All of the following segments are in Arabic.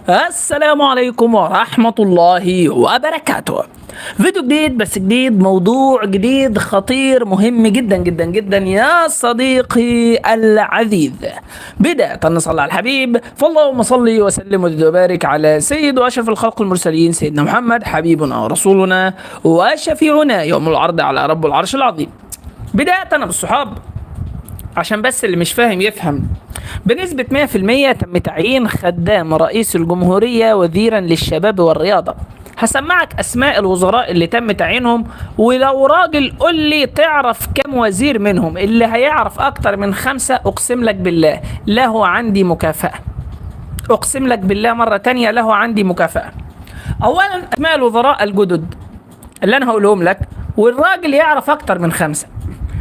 السلام عليكم ورحمة الله وبركاته. فيديو جديد بس جديد، موضوع جديد خطير مهم جدا جدا جدا يا صديقي العزيز. بداية نصلي على الحبيب، فاللهم صل وسلم وبارك على سيد واشرف الخلق المرسلين سيدنا محمد حبيبنا ورسولنا وشفيعنا يوم العرض على رب العرش العظيم. بداية بالصحاب عشان بس اللي مش فاهم يفهم. بنسبة 100% تم تعيين خدام رئيس الجمهورية وزيرا للشباب والرياضة. هسمعك أسماء الوزراء اللي تم تعيينهم، ولو راجل قول لي تعرف كم وزير منهم. اللي هيعرف أكتر من 5 أقسم لك بالله له عندي مكافأة. أقسم لك بالله مرة تانية له عندي مكافأة. أولا أسماء الوزراء الجدد اللي أنا هقولهم لك، والراجل يعرف أكتر من 5.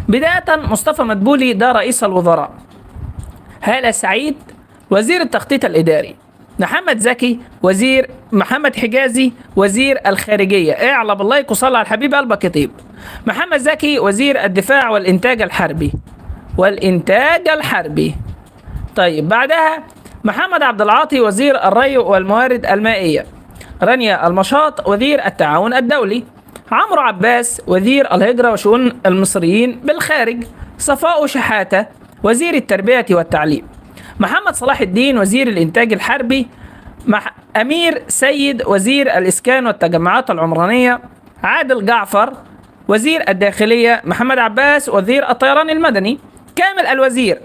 بداية مصطفى مدبولي ده رئيس الوزراء. هالة سعيد وزير التخطيط الإداري. محمد زكي وزير. محمد حجازي وزير الخارجية. اعلى بالله وصلى على الحبيب قلبك يطيب. محمد زكي وزير الدفاع والإنتاج الحربي. طيب بعدها محمد عبد العاطي وزير الري والموارد المائية. رانيا المشاط وزير التعاون الدولي. عمرو عباس وزير الهجرة وشؤون المصريين بالخارج. صفاء شحاتة وزير التربية والتعليم. محمد صلاح الدين وزير الإنتاج الحربي. أمير سيد وزير الإسكان والتجمعات العمرانية. عادل جعفر وزير الداخلية. محمد عباس وزير الطيران المدني. كامل الوزير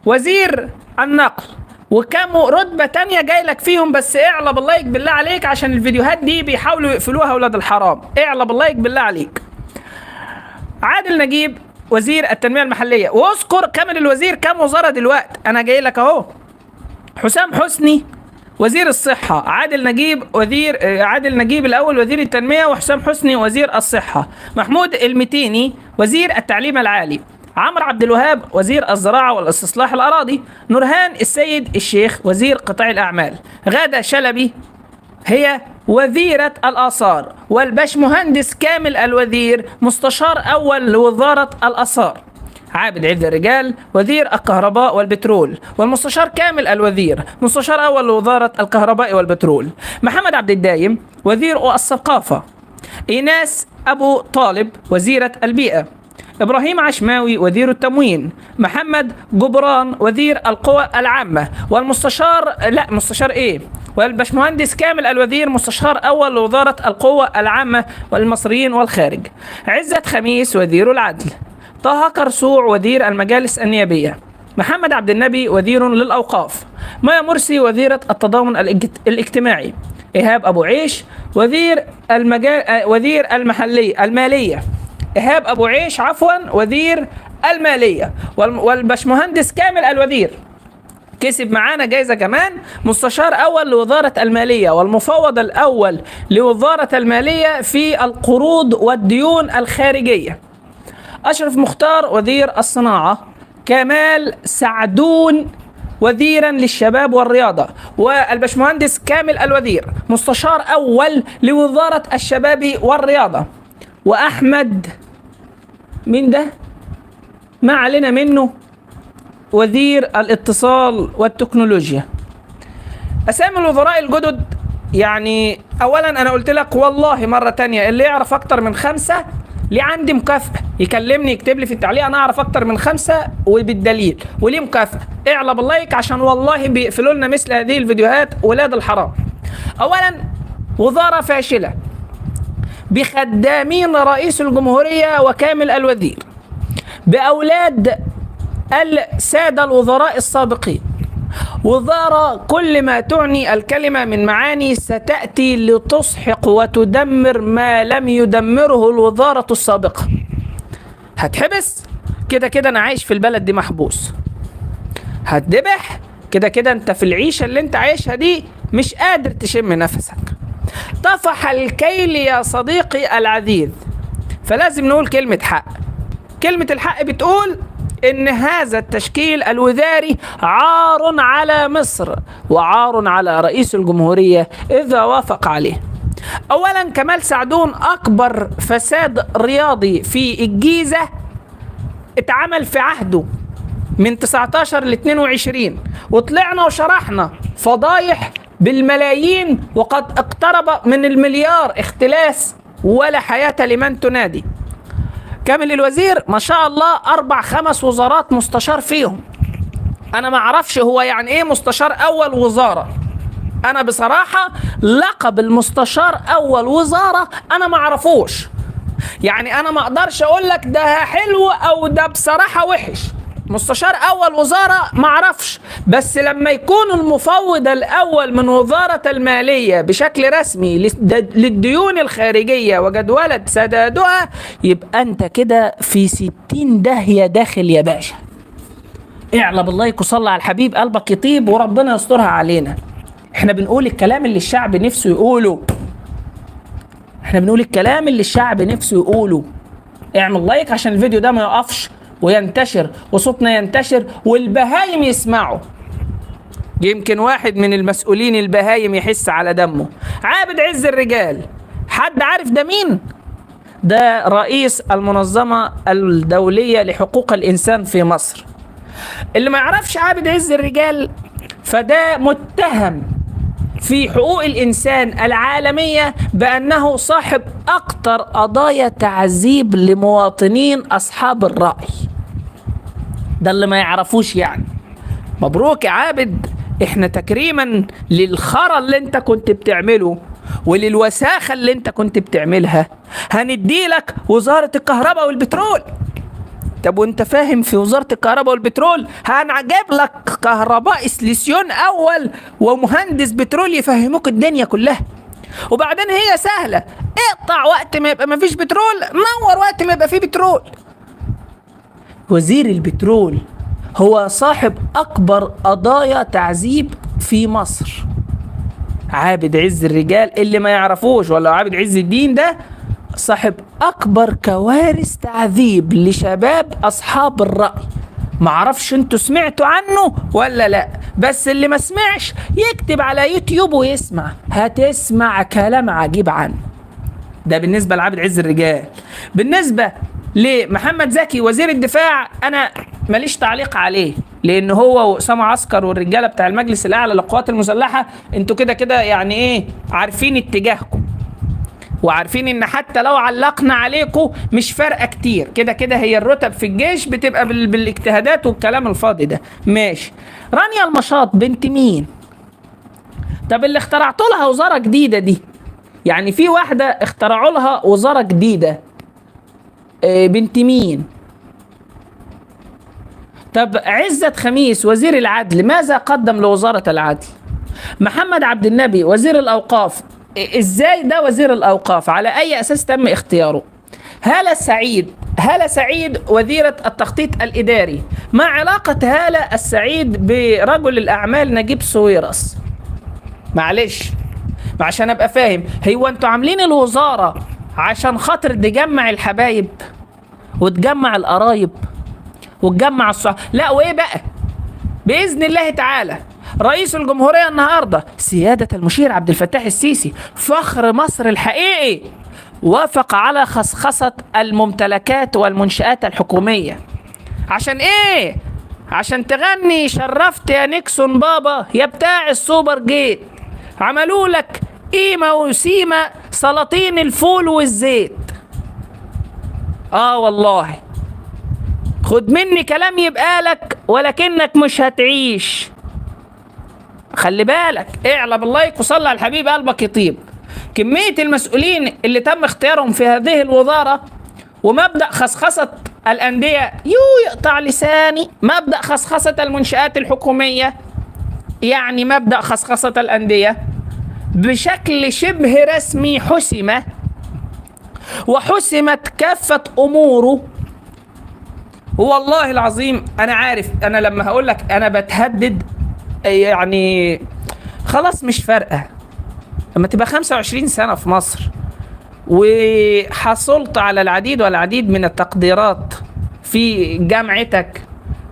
وزير النقل. وكم رتبة تانية جاي لك فيهم، بس اعلى بالله بالله عليك عشان الفيديوهات دي بيحاولوا يقفلوها ولاد الحرام. اعلى بالله بالله عليك. عادل نجيب وزير التنمية المحلية. واذكر كامل الوزير كم وزارة دلوقتي، انا جاي لك اهو. حسام حسني وزير الصحة. عادل نجيب الاول وزير التنمية، وحسام حسني وزير الصحة. محمود المتيني وزير التعليم العالي. عمرو عبد الوهاب وزير الزراعة والاستصلاح الأراضي. نورهان السيد الشيخ وزير قطاع الأعمال. غادة شلبي هي وزيرة الآثار. والباشمهندس كامل الوزير مستشار أول لوزارة الآثار. عابد عز الرجال وزير الكهرباء والبترول. والمستشار كامل الوزير مستشار أول لوزارة الكهرباء والبترول. محمد عبد الدايم وزير الثقافة. إيناس أبو طالب وزيرة البيئة. إبراهيم عشماوي وزير التموين. محمد جبران وزير القوى العامة. والباشمهندس كامل الوزير مستشار أول لوزارة القوى العامة والمصريين والخارج. عزت خميس وزير العدل. طه كرسوع وزير المجالس النيابية. محمد عبد النبي وزير للأوقاف. مايا مرسي وزيرة التضامن الاجتماعي. إيهاب أبو عيش وزير المالية. إيهاب أبو عيش وزير المالية. والباشمهندس كامل الوزير كسب معانا جايزة كمان، مستشار أول لوزارة المالية والمفوض الأول لوزارة المالية في القروض والديون الخارجية. أشرف مختار وزير الصناعة. كمال سعدون وزيرا للشباب والرياضة. والباشمهندس كامل الوزير مستشار أول لوزارة الشباب والرياضة. وأحمد مين ده؟ ما علينا منه، وزير الاتصال والتكنولوجيا. أسامي الوزراء الجدد، يعني أولا أنا قلت لك والله مرة تانية اللي يعرف أكتر من 5 ليه عندي مكافأة. يكلمني يكتب لي في التعليق أنا أعرف أكتر من 5 وبالدليل وليه مكافأة. اعلى باللايك عشان والله بيقفلوا لنا مثل هذه الفيديوهات ولاد الحرام. أولا وزارة فاشلة بخدامين رئيس الجمهورية وكامل الوزير، بأولاد السادة الوزراء السابقين. وزارة كل ما تعني الكلمة من معاني ستأتي لتسحق وتدمر ما لم يدمره الوزارة السابقة. هتحبس كده كده، أنا عايش في البلد دي محبوس. هتدبح كده كده، أنت في العيشة اللي أنت عايشها دي مش قادر تشم نفسك. طفح الكيل يا صديقي العزيز، فلازم نقول كلمة حق. كلمة الحق بتقول إن هذا التشكيل الوزاري عار على مصر وعار على رئيس الجمهورية إذا وافق عليه. أولا كمال سعدون أكبر فساد رياضي في الجيزة اتعمل في عهده من 19 ل 22، وطلعنا وشرحنا فضايح بالملايين وقد اقترب من المليار اختلاس، ولا حياة لمن تنادي. كامل الوزير ما شاء الله 4-5 وزارات مستشار فيهم. انا ما اعرفش هو يعني ايه مستشار اول وزارة. انا بصراحة لقب المستشار اول وزارة انا ما اعرفوش. يعني انا ما اقدرش اقول لك ده حلو او ده بصراحة وحش. مستشار اول وزارة ما اعرفش، بس لما يكون المفوض الاول من وزارة المالية بشكل رسمي للديون الخارجية وجدولة سدادها، يبقى انت كده في 60 داهية داخل يا باشا. اعلى بالله يصلي على الحبيب، قلبك يطيب وربنا يسترها علينا. احنا بنقول الكلام اللي الشعب نفسه يقوله. احنا بنقول الكلام اللي الشعب نفسه يقوله. اعمل لايك عشان الفيديو ده ما يقفش وينتشر وصوتنا ينتشر والبهايم يسمعوا. يمكن واحد من المسؤولين البهايم يحس على دمه. عابد عز الرجال، حد عارف ده مين؟ ده رئيس المنظمة الدولية لحقوق الإنسان في مصر. اللي ما يعرفش عابد عز الرجال فده متهم في حقوق الإنسان العالمية بأنه صاحب أكثر قضايا تعذيب لمواطنين أصحاب الرأي. ده اللي ما يعرفوش يعني. مبروك يا عابد، احنا تكريما للخرا اللي انت كنت بتعمله وللوساخة اللي انت كنت بتعملها هنديلك وزارة الكهرباء والبترول. طب وانت فاهم في وزارة الكهرباء والبترول هنجيب لك كهرباء سليسيون اول ومهندس بترول يفهموك الدنيا كلها. وبعدين هي سهلة، اقطع وقت ما يبقى ما فيش بترول، نور وقت ما يبقى فيه بترول. وزير البترول هو صاحب اكبر قضايا تعذيب في مصر. عابد عز الرجال اللي ما يعرفوش، ولا عابد عز الدين ده صاحب اكبر كوارث تعذيب لشباب اصحاب الرأي. معرفش انتوا سمعتوا عنه ولا لا، بس اللي ما سمعش يكتب على يوتيوب ويسمع، هتسمع كلام عجيب عنه. ده بالنسبة لعابد عز الرجال. بالنسبة لمحمد زكي وزير الدفاع انا ماليش تعليق عليه، لان هو واسامه عسكر والرجاله بتاع المجلس الاعلى للقوات المسلحه انتوا كده كده يعني ايه عارفين اتجاهكم، وعارفين ان حتى لو علقنا عليكم مش فارقه كتير، كده كده هي الرتب في الجيش بتبقى بالاجتهادات والكلام الفاضي ده. ماشي. رانيا المشاط بنت مين؟ طب اللي اخترعتوا لها وزاره جديده دي، يعني في واحده اخترعوا لها وزاره جديده، بنت مين؟ طب عزت خميس وزير العدل ماذا قدم لوزارة العدل؟ محمد عبد النبي وزير الأوقاف، ازاي ده وزير الأوقاف؟ على أي أساس تم اختياره؟ هالة سعيد وزيرة التخطيط الإداري، ما علاقة هالة السعيد برجل الأعمال نجيب ساويرس؟ معلش عشان أبقى فاهم، هو أنتوا عاملين الوزارة عشان خاطر تجمع الحبايب وتجمع القرايب وتجمع لا وايه بقى؟ باذن الله تعالى رئيس الجمهوريه النهارده سياده المشير عبد الفتاح السيسي فخر مصر الحقيقي وافق على خصخصه الممتلكات والمنشآت الحكوميه. عشان ايه؟ عشان تغني شرفت يا نيكسون بابا يا بتاع السوبر جيت. عملوا لك قيمه وسيمه سلاطين الفول والزيت. والله خد مني كلام يبقى لك ولكنك مش هتعيش. خلي بالك، اعلى باللايك وصلي على الحبيب قلبك يطيب. كمية المسؤولين اللي تم اختيارهم في هذه الوزارة ومبدأ خصخصة الأندية يقطع لساني، مبدأ خصخصة المنشآت الحكومية، يعني مبدأ خصخصة الأندية بشكل شبه رسمي حسم وحسمت كافة أموره. والله العظيم أنا عارف، أنا لما هقول لك أنا بتهدد يعني خلاص مش فارقة. لما تبقى 25 سنة في مصر وحصلت على العديد والعديد من التقديرات في جامعتك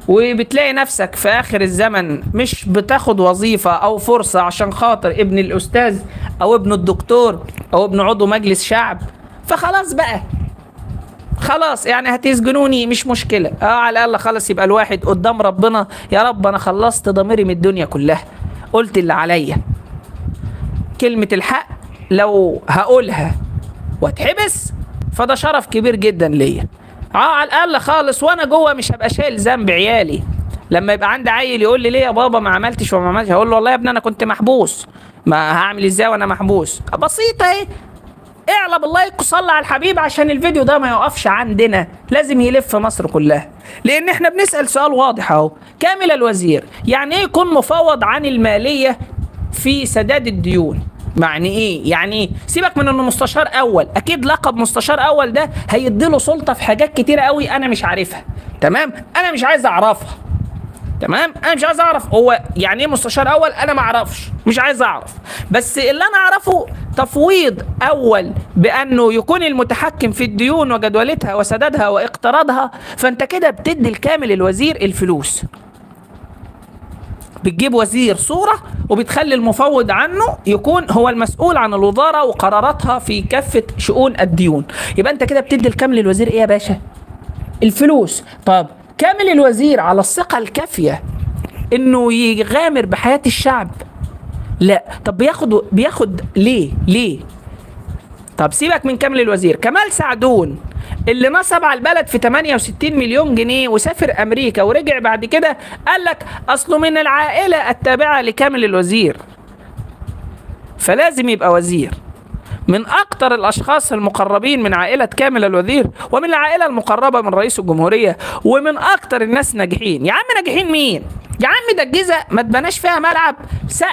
وبتلاقي نفسك في آخر الزمن مش بتاخد وظيفة أو فرصة عشان خاطر ابن الأستاذ أو ابن الدكتور أو ابن عضو مجلس شعب، فخلاص بقى خلاص يعني هتسجنوني مش مشكلة. على الأقل خلاص يبقى الواحد قدام ربنا يا رب أنا خلصت ضميري من الدنيا كلها، قلت اللي عليا. كلمة الحق لو هقولها واتحبس فده شرف كبير جدا ليا. على الاقل خالص وانا جوه مش هبقى شايل ذنب عيالي. لما يبقى عندي عيل يقول لي ليه يا بابا ما عملتش وما عملتش، هقول له والله يا ابني انا كنت محبوس، ما هعمل ازاي وانا محبوس؟ بسيطه اهي. اعلى باللايك وصلي على الحبيب عشان الفيديو ده ما يوقفش عندنا، لازم يلف مصر كلها، لان احنا بنسأل سؤال واضح اهو. كامل الوزير يعني ايه يكون مفوض عن المالية في سداد الديون؟ معني ايه؟ يعني ايه؟ سيبك من انه مستشار اول، اكيد لقب مستشار اول ده هيديله سلطة في حاجات كتيرة قوي انا مش عارفها. تمام؟ انا مش عايز اعرفها. تمام، انا مش عايز اعرف هو يعني ايه مستشار اول، انا ما اعرفش، مش عايز اعرف. بس اللي انا اعرفه تفويض اول بانه يكون المتحكم في الديون وجدولتها وسدادها واقتراضها. فانت كده بتدي الكامل الوزير الفلوس، بتجيب وزير صورة وبتخلي المفوض عنه يكون هو المسؤول عن الوزارة وقراراتها في كافة شؤون الديون. يبقى انت كده بتدي الكامل الوزير ايه يا باشا؟ الفلوس. طب كامل الوزير على الثقة الكافية انه يغامر بحياة الشعب؟ لا. طب بياخد ليه؟ طب سيبك من كامل الوزير، كمال سعدون اللي نصب على البلد في 68 مليون جنيه وسافر امريكا ورجع بعد كده قال لك اصله من العائلة التابعة لكامل الوزير فلازم يبقى وزير. من اكتر الاشخاص المقربين من عائلة كامل الوزير ومن العائلة المقربة من رئيس الجمهورية ومن اكتر الناس ناجحين. يا عم ناجحين مين؟ يا عم ده الجيزة ما اتبناش فيها ملعب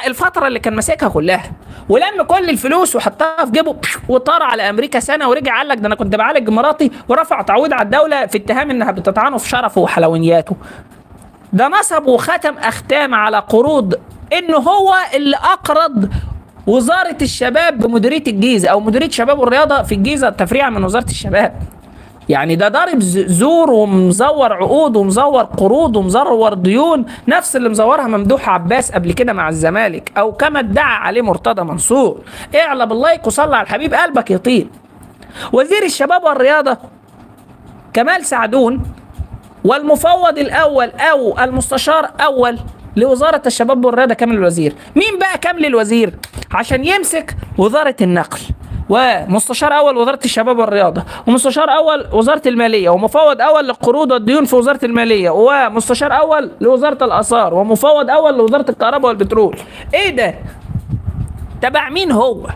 الفترة اللي كان ماسكها كلها، ولم كل الفلوس وحطها في جيبه وطار على امريكا سنة ورجع قال لك ده انا كنت بعالج مراتي ورفع تعويض على الدولة في اتهام انها بتطعنه في شرفه وحلوياته. ده نصب وختم اختام على قروض انه هو اللي اقرض وزارة الشباب بمديرية الجيزة او مديرية شباب والرياضة في الجيزة تفريعا من وزارة الشباب. يعني ده ضارب زور ومزور عقود ومزور قروض ومزور ديون، نفس اللي مزورها ممدوح عباس قبل كده مع الزمالك او كما ادعى عليه مرتضى منصور. اعلى باللايك وصلى على الحبيب قلبك يطيب. وزير الشباب والرياضة كمال سعدون والمفوض الاول او المستشار اول لوزارة الشباب والرياضة كامل الوزير. مين بقى كامل الوزير؟ عشان يمسك وزارة النقل ومستشار اول وزارة الشباب والرياضة ومستشار اول وزارة المالية ومفوض اول للقروض والديون في وزارة المالية ومستشار اول لوزارة الاثار ومفوض اول لوزارة الكهرباء والبترول. ايه ده؟ تبع مين هو؟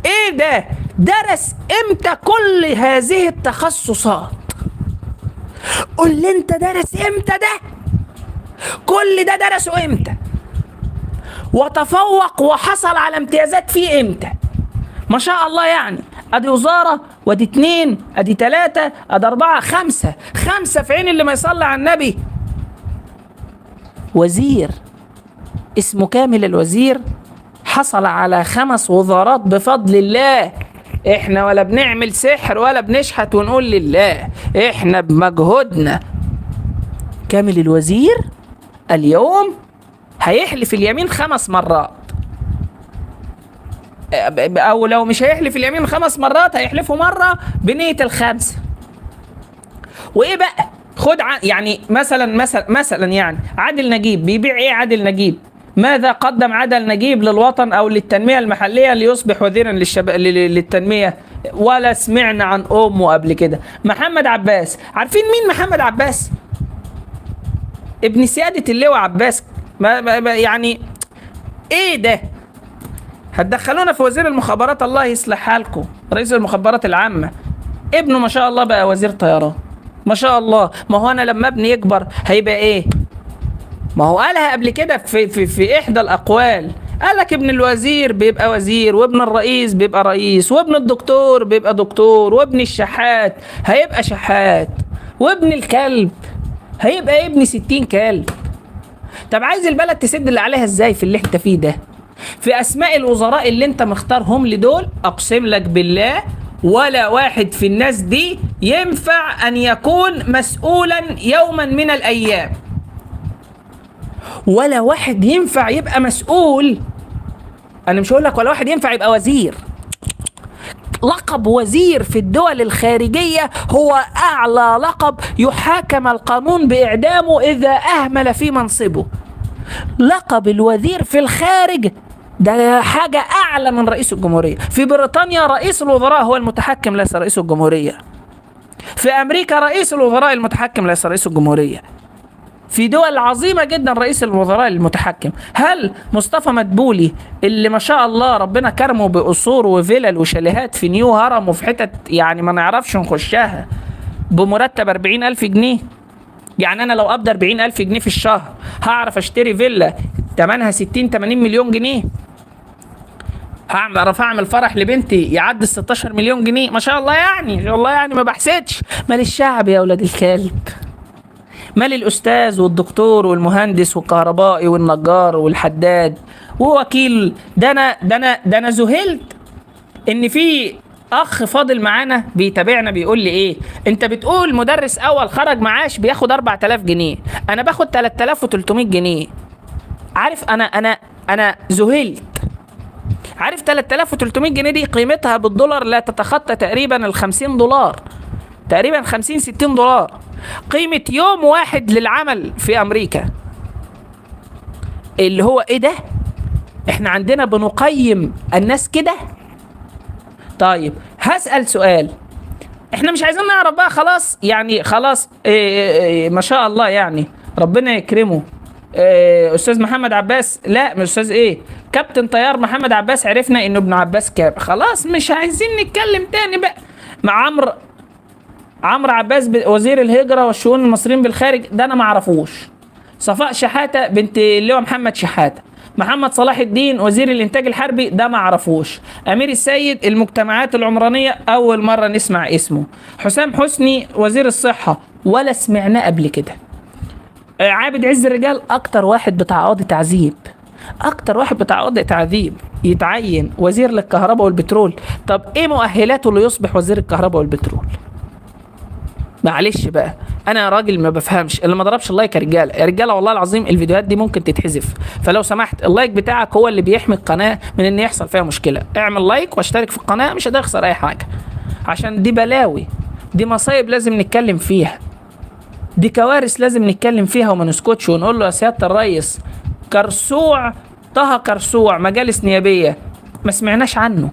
ايه ده؟ درس امتى كل هذه التخصصات؟ قول لي انت درس امتى ده؟ كل ده درسه امتى؟ وتفوق وحصل على امتيازات فيه امتى؟ ما شاء الله. يعني ادي وزارة وادي 2 ادي 3 ادي 4 5 في عين اللي ما يصلي على النبي. وزير اسمه كامل الوزير حصل على 5 وزارات بفضل الله. احنا ولا بنعمل سحر ولا بنشحت ونقول لله، احنا بمجهودنا. كامل الوزير اليوم هيحلف اليمين 5 مرات، او لو مش هيحلف اليمين 5 مرات هيحلفه مرة بنية ال5. وايه بقى؟ خد يعني مثلا يعني عادل نجيب بيبيع ايه؟ عادل نجيب ماذا قدم عادل نجيب للوطن او للتنمية المحلية ليصبح وزيرا للتنمية؟ ولا سمعنا عن امه قبل كده. محمد عباس، عارفين مين محمد عباس؟ ابن سيادة اللواء عباس. يعني ايه ده؟ هتدخلونا في وزير المخابرات، الله يصلح حالكم، رئيس المخابرات العامة ابنه ما شاء الله بقى وزير طيران ما شاء الله. ما هو انا لما ابني يكبر هيبقى ايه؟ ما هو قالها قبل كده في احدى الاقوال، قال لك ابن الوزير بيبقى وزير وابن الرئيس بيبقى رئيس وابن الدكتور بيبقى دكتور وابن الشحات هيبقى شحات وابن الكلب هيبقى ابن 60 كلب. طب عايز البلد تسد اللي عليها ازاي في اللي انت فيه ده؟ في اسماء الوزراء اللي انت مختارهم لدول اقسم لك بالله ولا واحد في الناس دي ينفع ان يكون مسؤولا يوما من الايام، ولا واحد ينفع يبقى مسؤول. انا مش هقول لك ولا واحد ينفع يبقى وزير. لقب وزير في الدول الخارجية هو اعلى لقب يحاكم القانون باعدامه اذا اهمل في منصبه. لقب الوزير في الخارج ده حاجة أعلى من رئيس الجمهورية. في بريطانيا رئيس الوزراء هو المتحكم ليس رئيس الجمهورية. في أمريكا رئيس الوزراء المتحكم ليس رئيس الجمهورية. في دول عظيمة جدا رئيس الوزراء المتحكم. هل مصطفى مدبولي اللي ما شاء الله ربنا كرمه بقصور وفلل وشاليهات في نيو هرم وفي حتت يعني ما نعرفش نخشها بمرتب 40,000 جنيه؟ يعني أنا لو أقدر 40,000 جنيه في الشهر هعرف أشتري فيلا تمنها 60-80 مليون جنيه. هعرف أعمل فرح لبنتي يعدي 16 مليون جنيه. ما شاء الله يعني، ما شاء الله يعني، ما بحسدش. مال الشعب يا أولاد الكلب؟ مال الأستاذ والدكتور والمهندس والكهربائي والنجار والحداد ووكيل؟ ده أنا ذهلت إن في أخ فاضل معانا بيتابعنا بيقول لي إيه، أنت بتقول مدرس أول خرج معاش بياخد 4000 جنيه، أنا باخد 3300 جنيه. عارف أنا ذهلت. عارف 3300 جنيه دي قيمتها بالدولار لا تتخطى تقريبا $50، تقريبا 50-60 دولار. قيمة يوم واحد للعمل في أمريكا. اللي هو إيه ده؟ إحنا عندنا بنقيم الناس كده؟ طيب هسأل سؤال، إحنا مش عايزين نعرف بقى خلاص يعني، خلاص ما شاء الله يعني ربنا يكرمه أستاذ محمد عباس، لا مش أستاذ كابتن طيار محمد عباس، عرفنا إنه ابن عباس كاب، خلاص مش عايزين نتكلم تاني بقى. مع عمرو عباس وزير الهجرة والشؤون المصريين بالخارج، ده أنا معرفوش. صفاء شحاتة بنت اللواء محمد شحاتة. محمد صلاح الدين وزير الإنتاج الحربي، ده معرفوش. أمير السيد المجتمعات العمرانية، أول مرة نسمع اسمه. حسام حسني وزير الصحة، ولا سمعناه قبل كده. عابد عز الرجال، أكتر واحد بتاع قاضي تعذيب، أكتر واحد بتاع قاضي تعذيب يتعين وزير للكهرباء والبترول. طب إيه مؤهلاته ليصبح وزير الكهرباء والبترول؟ معلش بقى، انا راجل ما بفهمش. اللي ما ضربش اللايك يا رجاله، يا رجاله والله العظيم الفيديوهات دي ممكن تتحذف، فلو سمحت اللايك بتاعك هو اللي بيحمي القناه من ان يحصل فيها مشكله. اعمل لايك واشترك في القناه، مش هتخسر اي حاجه، عشان دي بلاوي، دي مصايب لازم نتكلم فيها، دي كوارث لازم نتكلم فيها وما نسكتش ونقول له يا سياده الرئيس. كرسوع، طه كرسوع، مجالس نيابيه ما سمعناش عنه.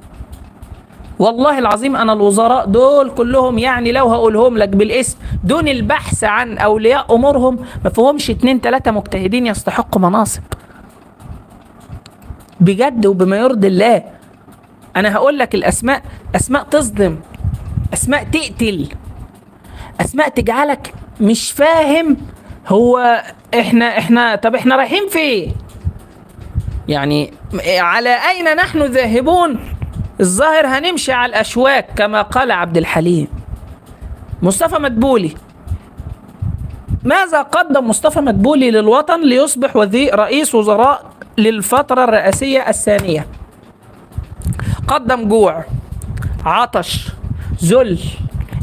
والله العظيم انا الوزراء دول كلهم يعني لو هقولهم لك بالاسم دون البحث عن اولياء امورهم ما فيهمش 2-3 مجتهدين يستحقوا مناصب بجد وبما يرضي الله. انا هقول لك الاسماء، اسماء تصدم، اسماء تقتل، اسماء تجعلك مش فاهم هو طب احنا رايحين فين يعني؟ على اين نحن ذاهبون؟ الظاهر هنمشي على الأشواك كما قال عبد الحليم. مصطفى مدبولي، ماذا قدم مصطفى مدبولي للوطن ليصبح رئيس وزراء للفترة الرئاسية الثانية؟ قدم جوع، عطش، ذل،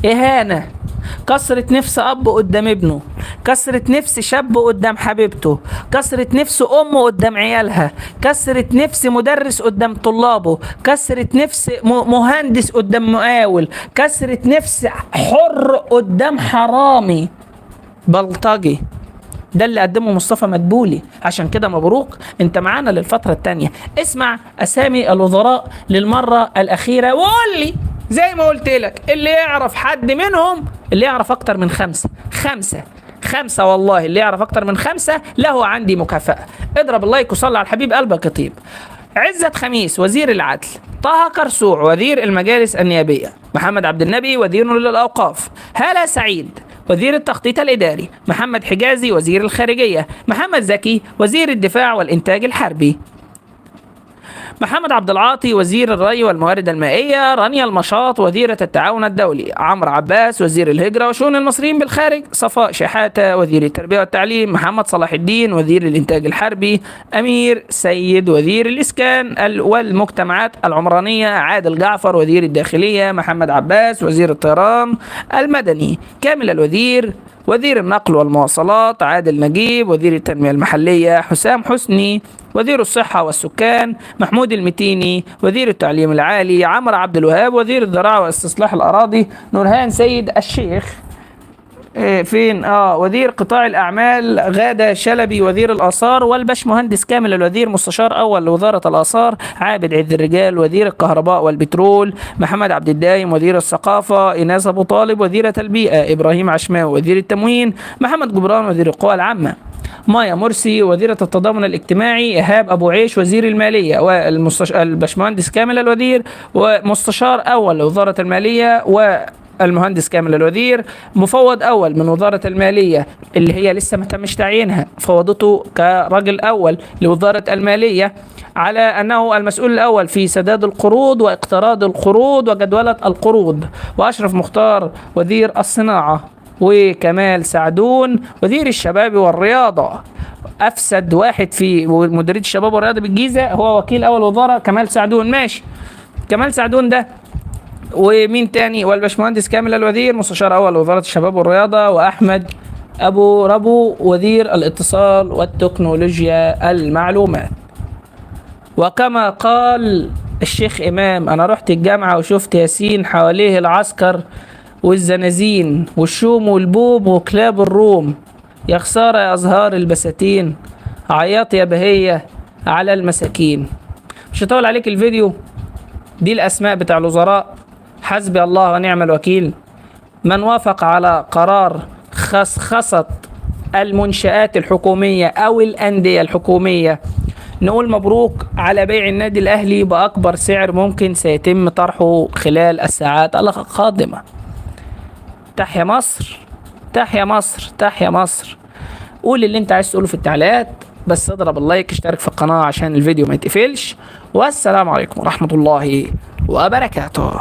إهانة، كسرة نفس أب قدام ابنه، كسرة نفس شاب قدام حبيبته، كسرة نفس أم قدام عيالها، كسرة نفس مدرس قدام طلابه، كسرة نفس مهندس قدام مقاول، كسرة نفس حر قدام حرامي بلطجي. ده اللي قدمه مصطفى مدبولي. عشان كده مبروك، انت معانا للفترة التانية. اسمع اسامي الوزراء للمرة الأخيرة وقول لي زي ما قلت لك، اللي يعرف حد منهم، اللي يعرف اكتر من خمسة والله، اللي يعرف اكتر من 5 له عندي مكافأة. اضرب اللايك وصلي على الحبيب قلبك يطيب. عزت خميس وزير العدل، طه كرسوع وزير المجالس النيابية، محمد عبد النبي وزير للأوقاف، هالة سعيد وزير التخطيط الإداري، محمد حجازي وزير الخارجية، محمد زكي وزير الدفاع والإنتاج الحربي، محمد عبد العاطي وزير الري والموارد المائية، رانيا المشاط وزيرة التعاون الدولي، عمرو عباس وزير الهجرة وشؤون المصريين بالخارج، صفاء شحاتة وزير التربية والتعليم، محمد صلاح الدين وزير الإنتاج الحربي، أمير سيد وزير الإسكان والمجتمعات العمرانية، عادل جعفر وزير الداخلية، محمد عباس وزير الطيران المدني، كامل الوزير وزير النقل والمواصلات، عادل نجيب وزير التنمية المحلية، حسام حسني وزير الصحة والسكان، محمود المتيني وزير التعليم العالي، عمرو عبد الوهاب وزير الزراعة واستصلاح الأراضي، نورهان سيد الشيخ فين وزير قطاع الاعمال غادة شلبي وزير الاثار، والباشمهندس كامل الوزير مستشار اول لوزاره الاثار، عابد عز الرجال وزير الكهرباء والبترول، محمد عبد الدايم وزير الثقافه، ايناس ابو طالب وزيره البيئه، ابراهيم عشماوي وزير التموين، محمد جبران وزير القوى العامه، مايا مرسي وزيرة التضامن الاجتماعي، إيهاب أبو عيش وزير المالية، والباشمهندس كامل الوزير ومستشار أول لوزارة المالية، والمهندس كامل الوزير مفوض أول من وزارة المالية اللي هي لسه ما تمش تعيينها، فوضته كرجل أول لوزارة المالية على أنه المسؤول الأول في سداد القروض واقتراض القروض وجدولة القروض، وأشرف مختار وزير الصناعة، وكمال سعدون وزير الشباب والرياضة. أفسد واحد في مديرية الشباب والرياضة بالجيزة هو وكيل أول وزارة كمال سعدون. ماشي، كمال سعدون ده. ومين تاني؟ والباشمهندس كامل الوزير مستشار أول وزارة الشباب والرياضة، وأحمد أبو ربو وزير الاتصال والتكنولوجيا المعلومات. وكما قال الشيخ إمام، أنا رحت الجامعة وشفت ياسين حواليه العسكر والزنازين والشوم والبوب وكلاب الروم، يا خسارة يا أزهار البساتين، عياط يا بهية على المساكين. مش هطول عليك الفيديو، دي الأسماء بتاع الوزراء، حسبي الله ونعم الوكيل. من وافق على قرار خصخصة المنشآت الحكومية أو الأندية الحكومية، نقول مبروك على بيع النادي الأهلي بأكبر سعر ممكن سيتم طرحه خلال الساعات القادمة. تحيا مصر، تحيا مصر، تحيا مصر. قول اللي انت عايز تقوله في التعليقات، بس اضرب اللايك، اشترك في القناة عشان الفيديو ما يتقفلش، والسلام عليكم ورحمة الله وبركاته.